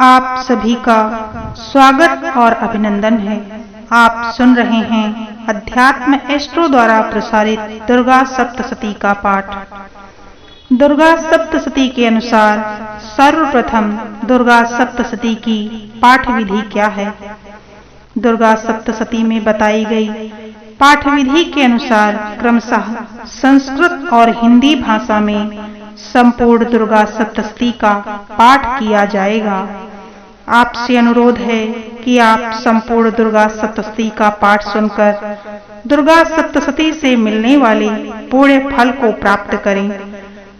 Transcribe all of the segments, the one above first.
आप सभी का स्वागत और अभिनंदन है। आप सुन रहे हैं अध्यात्म एस्ट्रो द्वारा प्रसारित दुर्गा सप्तशती का पाठ। दुर्गा सप्तशती के अनुसार सर्वप्रथम दुर्गा सप्तशती की पाठ विधि क्या है? दुर्गा सप्तशती में बताई गई पाठ विधि के अनुसार क्रमशः संस्कृत और हिंदी भाषा में संपूर्ण दुर्गा सप्तशती का पाठ किया जाएगा। आपसे अनुरोध है कि आप संपूर्ण दुर्गा सप्तशती का पाठ सुनकर दुर्गा सप्तशती से मिलने वाले पूर्ण फल को प्राप्त करें।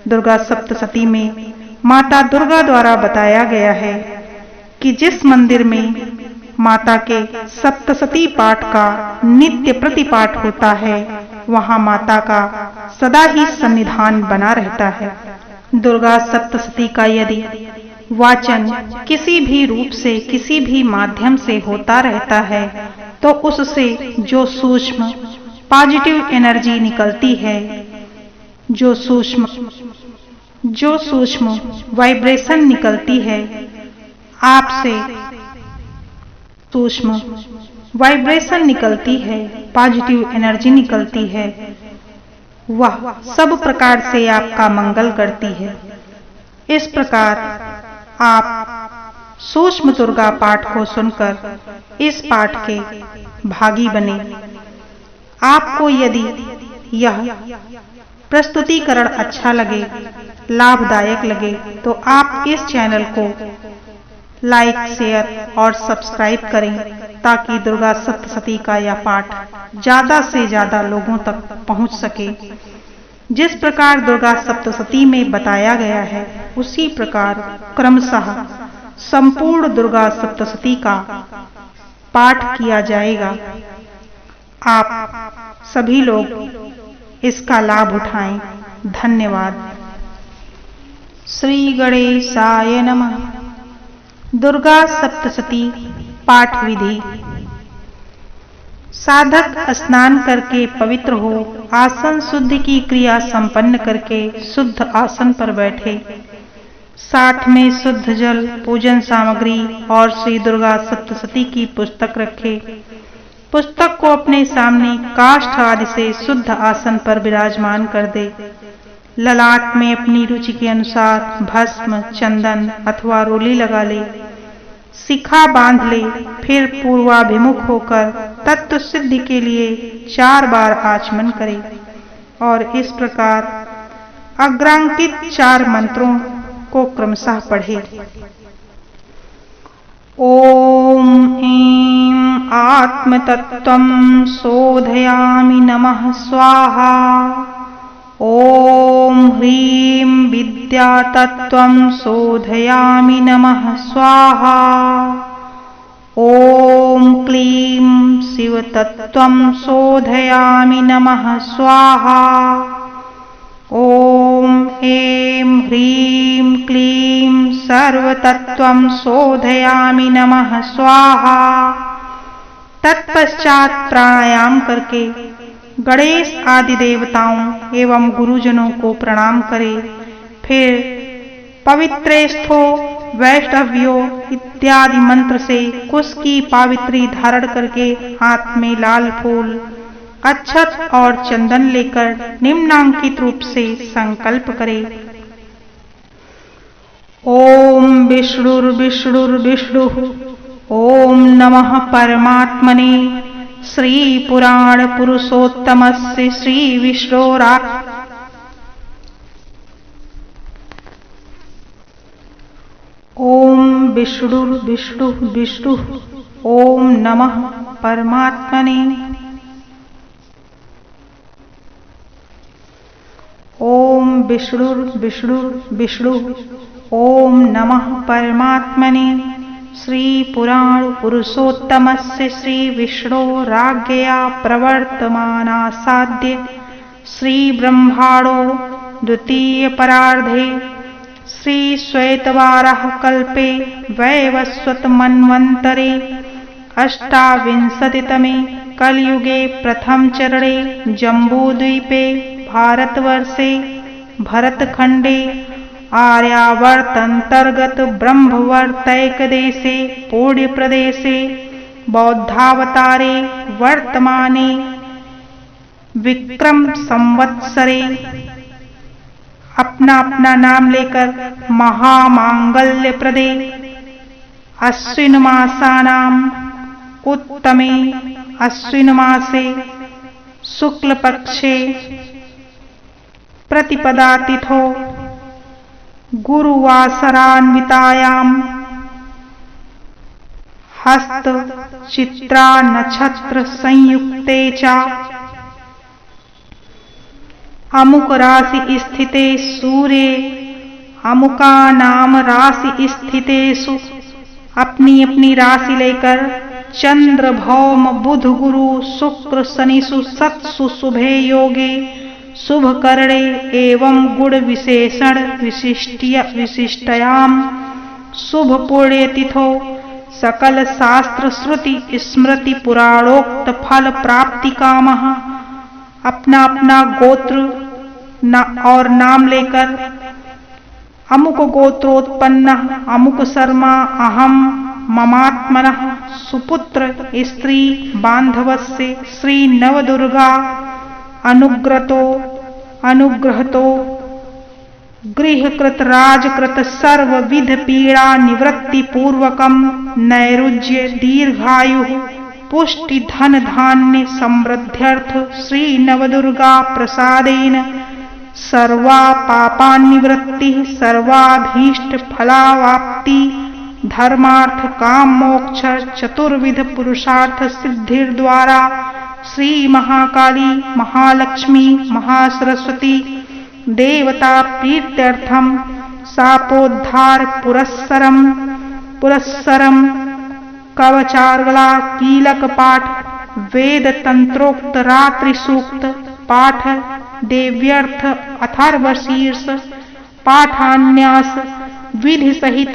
दुर्गा सप्तशती में माता दुर्गा द्वारा बताया गया है कि जिस मंदिर में माता के सप्तशती पाठ का नित्य प्रतिपाठ होता है, वहां माता का सदा ही सन्निधान बना रहता है। दुर्गा सप्तशती का यदि वाचन किसी भी रूप से, किसी भी माध्यम से होता रहता है, तो उससे जो सूक्ष्म पॉजिटिव एनर्जी निकलती है, जो सूक्ष्म वाइब्रेशन निकलती है, आपसे सूक्ष्म वाइब्रेशन निकलती है, पॉजिटिव एनर्जी निकलती है, वह सब प्रकार से आपका मंगल करती है। इस प्रकार आप सूक्ष्म दुर्गा पाठ को सुनकर इस पाठ के भागी बने। आपको यदि यह प्रस्तुतिकरण अच्छा लगे, लाभदायक लगे, तो आप इस चैनल को लाइक, शेयर और सब्सक्राइब करें, ताकि दुर्गा सप्तशती का यह पाठ ज्यादा से ज्यादा लोगों तक पहुंच सके। जिस प्रकार दुर्गा सप्तशती में बताया गया है, उसी प्रकार क्रमशः संपूर्ण दुर्गा सप्तशती का पाठ किया जाएगा। आप सभी लोग इसका लाभ उठाएं। धन्यवाद। श्री गणेशाय नमः। दुर्गा सप्तशती पाठ विधि। साधक स्नान करके पवित्र हो, आसन शुद्धि की क्रिया संपन्न करके शुद्ध आसन पर बैठे। साथ में शुद्ध जल, पूजन सामग्री और श्री दुर्गा सप्तशती की पुस्तक रखे। पुस्तक को अपने सामने काष्ठ आदि से शुद्ध आसन पर विराजमान कर दे। ललाट में अपनी रुचि के अनुसार भस्म, चंदन अथवा रोली लगा ले। शिखा बांध ले। फिर पूर्वाभिमुख होकर तत्व सिद्धि के लिए 4 बार आचमन करे और इस प्रकार अग्रांकित 4 मंत्रों को क्रमशः पढ़े। ओम ऐं आत्मतत्त्वं शोधयामि नमः स्वाहा। ओम ह्रीं विद्यातत्त्वं शोधयामि नमः स्वाहा। ओम क्लीं शिवतत्त्वं शोधयामि नमः स्वाहा। ओम ऐं ह्रीं क्लीं सर्वतत्त्वं शोधयामि नमः स्वाहा। तत्पश्चात प्राणायाम करके गणेश आदि देवताओं एवं गुरुजनों को प्रणाम करे। फिर पवित्रेष्ठो वैष्णव्यो इत्यादि मंत्र से कुश की पावित्री धारण करके हाथ में लाल फूल, अक्षत और चंदन लेकर निम्नांकित रूप से संकल्प करे। ओम विष्णुर्विष्णुर्विष्णु। ओम नमः परमात्मने श्री पुराण पुरुषोत्तमस्य श्री विष्णोरा। ओम विष्णुर्विष्णुर्विष्णु। ओम नमः परमात्मने। ओम विष्णुर्विष्णुर्विष्णु। ओम नमः परमात्मने श्री पुराण पुरुषोत्तमस्य श्री विष्णोराज्ञया प्रवर्तमानासाद्य श्री ब्रह्माणो द्वितीय परार्धे श्री श्वेतवाराह कल्पे वैवस्वत मन्वन्तरे अष्टाविंशतितमे कलयुगे प्रथम चरणे जम्बूद्वीपे भारतवर्षे भरतखंडे आर्यावर्तंतर्गत ब्रह्मवर्तैकदेशे पूर्य प्रदेशे बौद्धावतारे वर्तमाने विक्रम संवत्सरे। अपना अपना नाम लेकर महामांगल्य प्रदे अश्विन मासानाम उत्तमे अश्विन मासे शुक्ल पक्षे प्रतिपदा तिथो गुरुवासरान्वितायाम हस्त चित्रा नक्षत्र संयुक्ते च अमुक राशि स्थिते सूर्ये अमुका नाम राशि स्थितेषु। अपनी अपनी राशि लेकर चंद्र भौम बुध गुरु शुक्र शनिषु सत्सु शुभे योगे शुभ करणे एवं गुण विशेषण विशिष्टयाम शुभ पुण्य तिथो सकल शास्त्र श्रुति स्मृति पुराणोक्त फल प्राप्ति कामः। अपना अपना गोत्र और नाम लेकर अमुक गोत्रोत्पन्न अमुक शर्मा अहम ममात्मनः सुपुत्र स्त्री बांधवस्य श्री नवदुर्गा अनुग्रहतो गृहकृत राजकृत सर्वविध पीड़ा निवृत्ति पूर्वकम नैरुज्य दीर्घायु पुष्टि धन धान्य समृद्ध्यर्थ श्री नवदुर्गा प्रसादेन सर्वा पापान्निवृत्ति सर्वाभीष्ट फलावाप्ति धर्मार्थ काम मोक्ष चतुर्विध पुरुषार्थ सिद्धिर द्वारा श्री महाकाली महालक्ष्मी महासरस्वती देवता प्रीत्यर्थम शापोद्धार पुरस्सरम कवचार्गला कीलक पाठ वेद तंत्रोक्त रात्रि सूक्त पाठ देव्यर्थ अथर्वशीर्ष पाठान्यास विधि सहित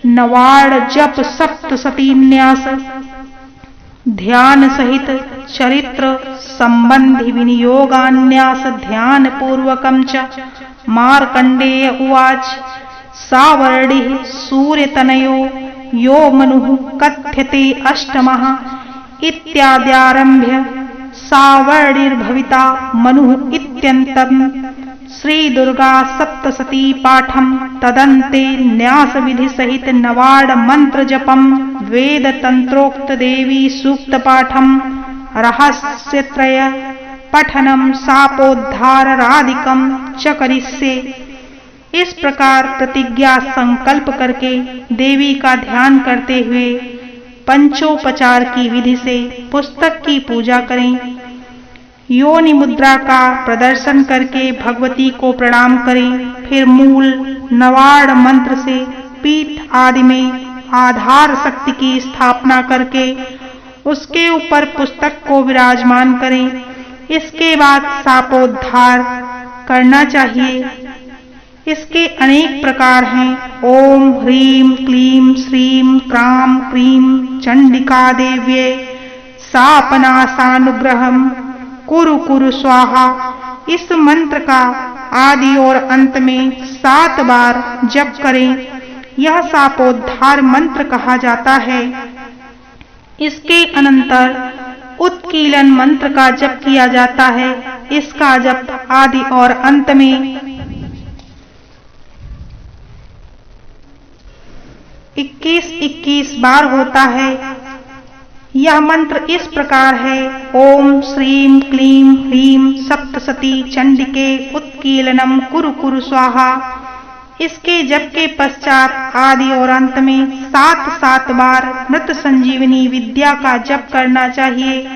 नवाड़ जप सप्तशतीन्यास ध्यान सहित चरित्र संबंधी विनियोगान्यास ध्यान पूर्वकं च। मार्कंडेय उवाच सावर्णि सूर्यतनयो यो मनुः कथ्यते अष्टमः इत्याद्यारभ्य सावर्णिर्भविता मनुः इत्यन्तं श्री दुर्गा सप्तशती पाठम तदन्ते न्यास विधि सहित नवाड़ मंत्र जपम वेद तंत्रोक्त देवी सूक्त पाठम रहस्यत्रय पठनम शापोद्धारादिकम च करिष्ये। इस प्रकार प्रतिज्ञा संकल्प करके देवी का ध्यान करते हुए पंचोपचार की विधि से पुस्तक की पूजा करें। योनि मुद्रा का प्रदर्शन करके भगवती को प्रणाम करें। फिर मूल नवाड़ मंत्र से पीठ आदि में आधार शक्ति की स्थापना करके उसके ऊपर पुस्तक को विराजमान करें। इसके बाद शापोद्धार करना चाहिए। इसके अनेक प्रकार हैं। ओम ह्रीं क्लीं श्रीं क्रां क्रीं चंडिका देव्ये शापनाशानुग्रहम् कुरु कुरु स्वाहा। इस मंत्र का आदि और अंत में 7 बार जप करें। यह शापोद्धार मंत्र कहा जाता है। इसके अनंतर उत्कीलन मंत्र का जप किया जाता है। इसका जप आदि और अंत में 21-21 बार होता है। यह मंत्र इस प्रकार है। ओम श्रीं क्लीं ह्रीं सप्तशती चंडिके उत्कीलनम कुरु कुरु स्वाहा। इसके जप के पश्चात आदि और अंत में 7-7 बार मृत संजीवनी विद्या का जप करना चाहिए,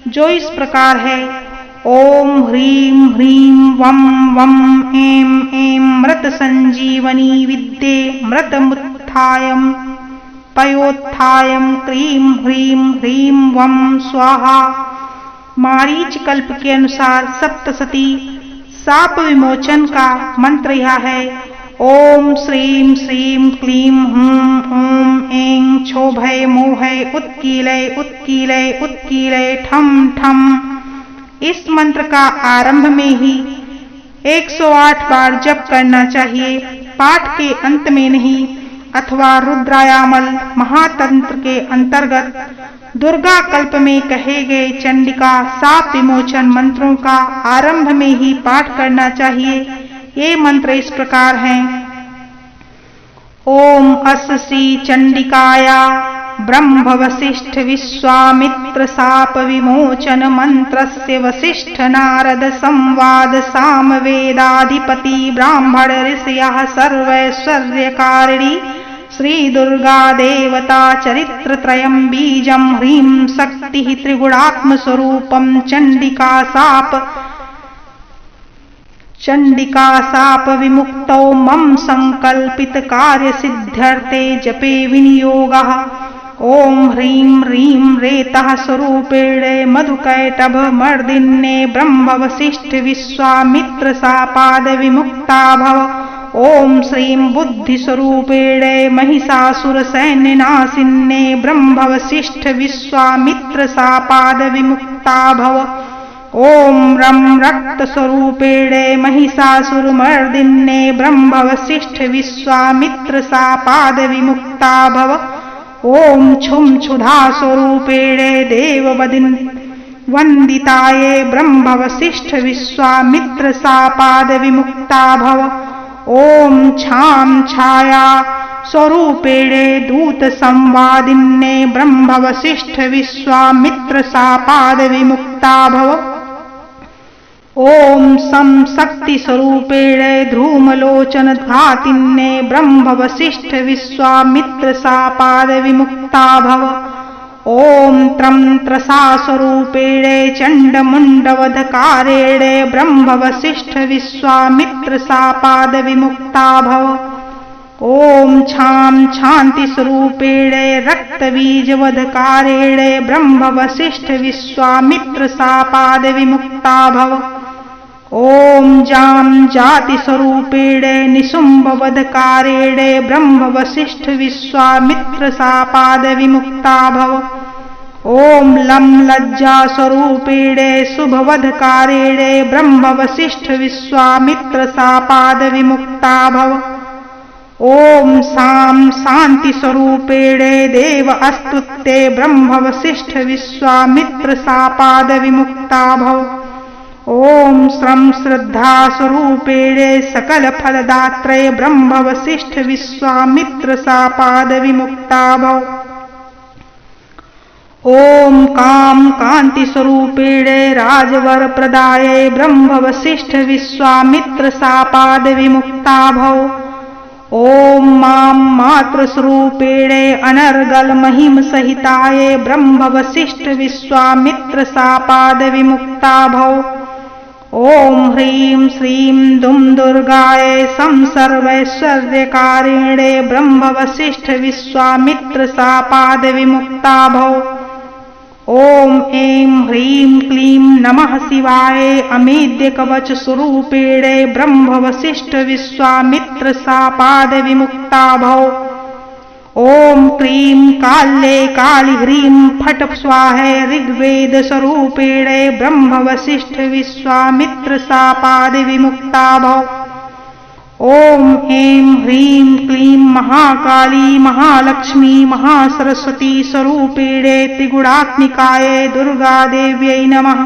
जो इस प्रकार है। ओम ह्रीं ह्रीं वम वम ऐं ऐं मृत संजीवनी विद्ये मृतमुत्थायम् पयोत्थायम् क्रीं ह्रीं ह्रीं वम स्वाहा। मारीच कल्प के अनुसार सप्तशती शाप विमोचन का मंत्र यह है। ओम श्रीं श्रीं क्लीं हूं ॐ ऐं क्षोभय मोहय उत्कीलय उत्कीलय उत्कीलय ठम ठम। इस मंत्र का आरंभ में ही 108 बार जप करना चाहिए। पाठ के अंत में नहीं अथवा रुद्रायामल महातंत्र के अंतर्गत दुर्गा कल्प में कहे गए चंडिका शाप विमोचन मंत्रों का आरंभ में ही पाठ करना चाहिए। ये मंत्र इस प्रकार हैं। ओम अस श्री चंडिकाया ब्रह्म वसिष्ठ विश्वामित्र शाप विमोचन मंत्रस्य वसिष्ठ नारद संवाद साम वेदाधिपति ब्राह्मण ऋषयः सर्वैश्वर्यकारिणी श्री दुर्गा देवता चरित्र त्रयं बीजं ह्रीं शक्ति त्रिगुणात्म स्वरूपं चंडिका शाप विमुक्तौ मम संकल्पित कार्य सिद्ध्यर्थे जपे विनियोगः। ओम ह्रीं ह्रीं रेतः स्वरूपेण मधुकैटभ मर्दिन्ये ब्रह्म वसिष्ठ विश्वामित्र शापाद विमुक्ता भव। ओम श्रीं बुद्धि स्वरूपेण महिषासुर सैन्य नाशिन्ये ब्रह्म वसिष्ठ विश्वामित्र शापाद विमुक्ता भव। ओम रं रक्त स्वरूपेण महिषासुर मर्दिन्ये ब्रह्म वसिष्ठ विश्वामित्र शापाद विमुक्ता भव। ओम छुम क्षुधा स्वरूपेण देव वंदिताये ब्रह्म वसिष्ठ विश्वामित्र शापाद विमुक्ता भव। ओम छाम छाया स्वरूपेण दूत संवादिन्ये ब्रह्म वसिष्ठ विश्वामित्र शापाद विमुक्ता भव। ओम सम शक्ति स्वरूपेण ध्रुमलोचन घातिन्ये ब्रह्म वसिष्ठ विश्वामित्र शापाद विमुक्ता भव। ओम त्रं त्रसा स्वरूपेण चंडमुंडवधकारेण ब्रह्म वसिष्ठ विश्वामित्र शापाद विमुक्ता भव। ओम छाम शांति स्वरूपेण रक्तबीजवधकारेण ब्रह्म वसिष्ठ विश्वामित्र शापाद विमुक्ता भव। ओम जाम जाति स्वरूपेण निशुंभवधकारेण ब्रह्म वसिष्ठ विश्वामित्र शापाद विमुक्ता भव। ओम लं लज्जा स्वरूपेण शुभवधकारेण ब्रह्म वसिष्ठ विश्वामित्र शापाद विमुक्ता भव। ओम साम शांति स्वरूपेण देव अस्तुते ब्रह्म वसिष्ठ विश्वामित्र शापाद विमुक्ता भव। ओम श्रम श्रद्धा स्वरूपेण सकल फलदात्रे ब्रह्म वसिष्ठ विश्वामित्र शापाद विमुक्ता भव। ओम काम कांति स्वरूपेण राजवर प्रदाये ब्रह्म वसिष्ठ विश्वामित्र शापाद विमुक्ता भव। ओम माम मात्र स्वरूपेण अनर्गल महिम सहिताये ब्रह्म वसिष्ठ विश्वामित्र शापाद विमुक्ता भव। ओम ह्रीं श्रीं दुम दुर्गाये सं सर्वैश्वर्यकारिणे ब्रह्म वसिष्ठ विश्वामित्र शापाद विमुक्ता भव। ओम ऐं ह्रीं क्लीं नमः शिवाय अमेद्य कवच स्वरूपेण ब्रह्म वसिष्ठ विश्वामित्र शापाद विमुक्ता भव। ओम क्रीं काल्ये काली ह्रीं फट स्वाहे ऋग्वेद स्वरूपेण ब्रह्म वसिष्ठ विश्वामित्र शापाद विमुक्ता भव। ओम ऐं ह्रीं क्लीं महाकाली महालक्ष्मी महासरस्वती स्वरूपेण त्रिगुणात्मिकायै दुर्गा देव्यै नमः।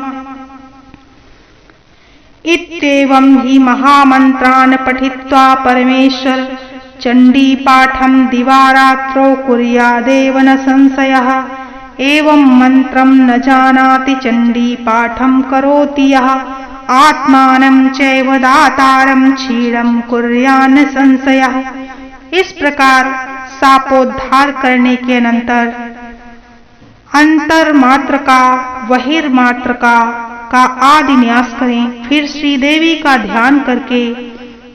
इत्येवं हि महामन्त्रान् पठित्वा परमेश्वर चंडी पाठं दिवारात्रो कुर्यादेव न संशयः। एवं मंत्रं न जानाति चंडी पाठं करोति यः आत्मानं चैव दातारं क्षीणं कुर्यान्न संशयः। इस प्रकार शापोद्धार करने के अनंतर अंतर मात्र का बहिर्मात्र का आदि न्यास करें। फिर श्रीदेवी का ध्यान करके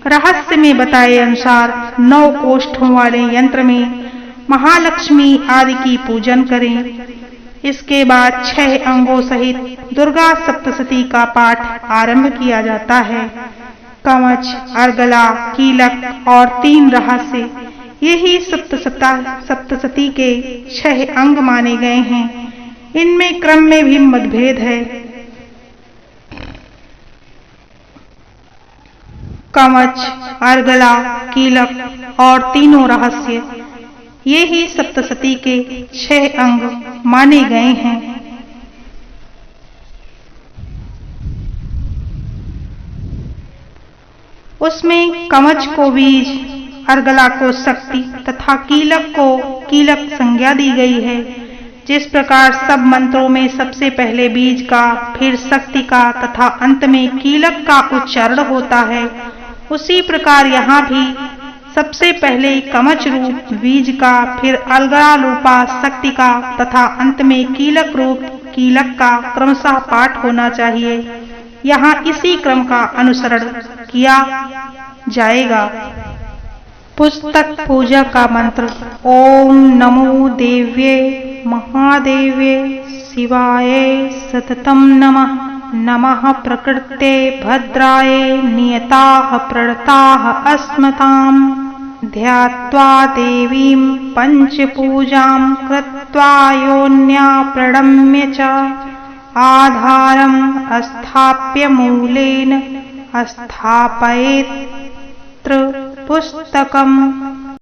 रहस्य में बताए अनुसार 9 कोष्ठों वाले यंत्र में महालक्ष्मी आदि की पूजन करें। इसके बाद 6 अंगों सहित दुर्गा सप्तशती का पाठ आरंभ किया जाता है। कवच, अर्गला, कीलक और 3 रहस्य, यही सप्तशती के 6 अंग माने गए हैं। इनमें क्रम में भी मतभेद है। कवच, अर्गला, कीलक और तीनों रहस्य, ये ही सप्तशती के 6 अंग माने गए हैं। उसमें कवच को बीज, अर्गला को शक्ति तथा कीलक को कीलक संज्ञा दी गई है। जिस प्रकार सब मंत्रों में सबसे पहले बीज का, फिर शक्ति का तथा अंत में कीलक का उच्चारण होता है, उसी प्रकार यहाँ भी सबसे पहले कवच रूप बीज का, फिर अर्गला रूपा शक्ति का तथा अंत में कीलक रूप कीलक का क्रमशः पाठ होना चाहिए। यहाँ इसी क्रम का अनुसरण किया जाएगा। पुस्तक पूजा का मंत्र। ओम नमो देव्ये महादेव्ये शिवाय सततम नमः। नमः प्रकृते भद्राय नियताः प्रणताः अस्मताम्। ध्यात्वा देवीं पंचपूजां कृत्वा योन्या प्रणम्य च आधारम् स्थाप्य मूलेन स्थापयेत् पुस्तकम्